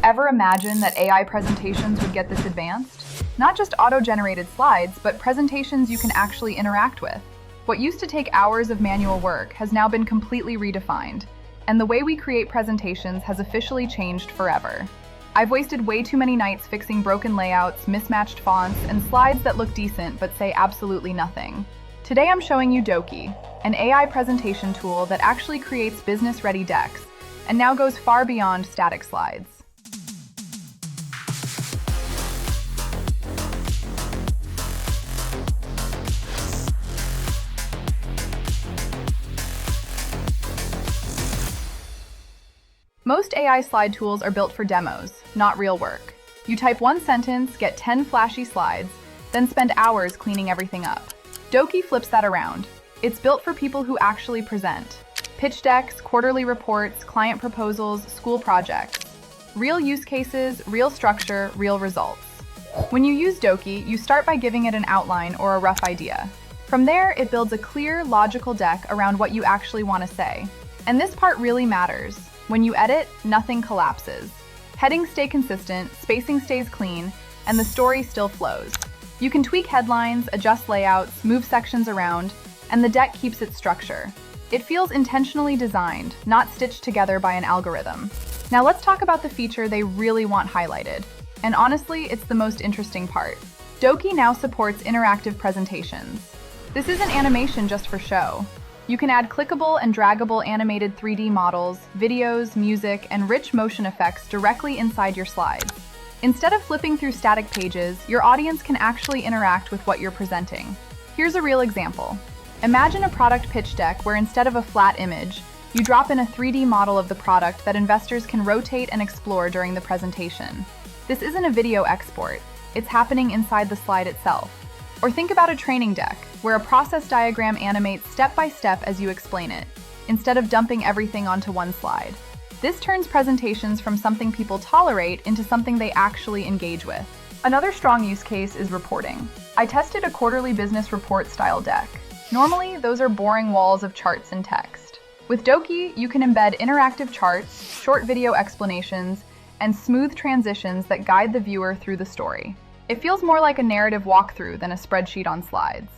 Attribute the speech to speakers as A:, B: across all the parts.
A: ever imagined that AI presentations would get this advanced? Not just auto-generated slides, but presentations you can actually interact with. What used to take hours of manual work has now been completely redefined, and the way we create presentations has officially changed forever. I've wasted way too many nights fixing broken layouts, mismatched fonts, and slides that look decent but say absolutely nothing. Today I'm showing you Dokie, an AI presentation tool that actually creates business-ready decks and now goes far beyond static slides. Most AI slide tools are built for demos, not real work. You type one sentence, get 10 flashy slides, then spend hours cleaning everything up. Dokie flips that around. It's built for people who actually present. Pitch decks, quarterly reports, client proposals, school projects. Real use cases, real structure, real results. When you use Dokie, you start by giving it an outline or a rough idea. From there, it builds a clear, logical deck around what you actually want to say. And this part really matters. When you edit, nothing collapses. Headings stay consistent, spacing stays clean, and the story still flows. You can tweak headlines, adjust layouts, move sections around, and the deck keeps its structure. It feels intentionally designed, not stitched together by an algorithm. Now let's talk about the feature they really want highlighted. And honestly, it's the most interesting part. Dokie now supports interactive presentations. This isn't animation just for show. You can add clickable and draggable animated 3D models, videos, music, and rich motion effects directly inside your slides. Instead of flipping through static pages, your audience can actually interact with what you're presenting. Here's a real example. Imagine a product pitch deck where instead of a flat image, you drop in a 3D model of the product that investors can rotate and explore during the presentation. This isn't a video export, it's happening inside the slide itself. Or think about a training deck, where a process diagram animates step by step as you explain it, instead of dumping everything onto one slide. This turns presentations from something people tolerate into something they actually engage with. Another strong use case is reporting. I tested a quarterly business report style deck. Normally, those are boring walls of charts and text. With Dokie, you can embed interactive charts, short video explanations, and smooth transitions that guide the viewer through the story. It feels more like a narrative walkthrough than a spreadsheet on slides.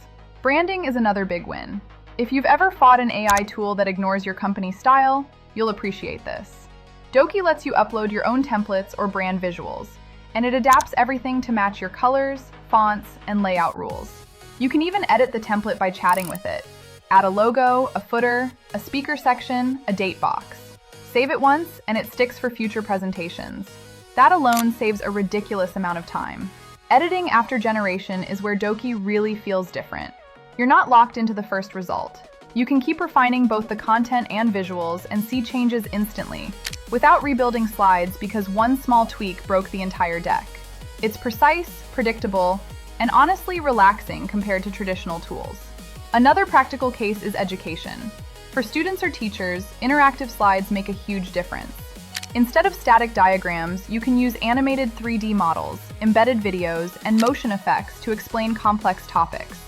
A: Branding is another big win. If you've ever fought an AI tool that ignores your company's style, you'll appreciate this. Dokie lets you upload your own templates or brand visuals, and it adapts everything to match your colors, fonts, and layout rules. You can even edit the template by chatting with it. Add a logo, a footer, a speaker section, a date box. Save it once, and it sticks for future presentations. That alone saves a ridiculous amount of time. Editing after generation is where Dokie really feels different. You're not locked into the first result. You can keep refining both the content and visuals and see changes instantly, without rebuilding slides because one small tweak broke the entire deck. It's precise, predictable, and honestly relaxing compared to traditional tools. Another practical case is education. For students or teachers, interactive slides make a huge difference. Instead of static diagrams, you can use animated 3D models, embedded videos, and motion effects to explain complex topics.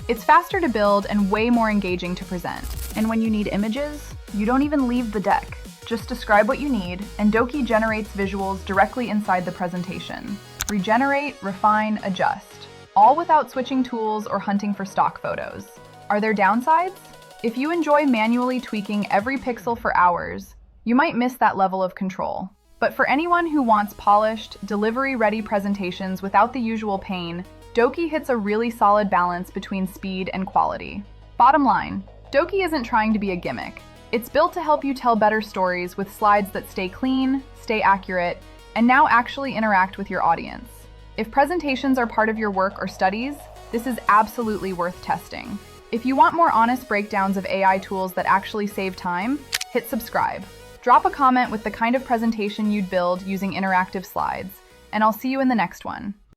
A: It's faster to build and way more engaging to present. And when you need images, you don't even leave the deck. Just describe what you need, and Dokie generates visuals directly inside the presentation. Regenerate, refine, adjust, all without switching tools or hunting for stock photos. Are there downsides? If you enjoy manually tweaking every pixel for hours, you might miss that level of control. But for anyone who wants polished, delivery-ready presentations without the usual pain, Dokie hits a really solid balance between speed and quality. Bottom line, Dokie isn't trying to be a gimmick. It's built to help you tell better stories with slides that stay clean, stay accurate, and now actually interact with your audience. If presentations are part of your work or studies, this is absolutely worth testing. If you want more honest breakdowns of AI tools that actually save time, hit subscribe. Drop a comment with the kind of presentation you'd build using interactive slides, and I'll see you in the next one.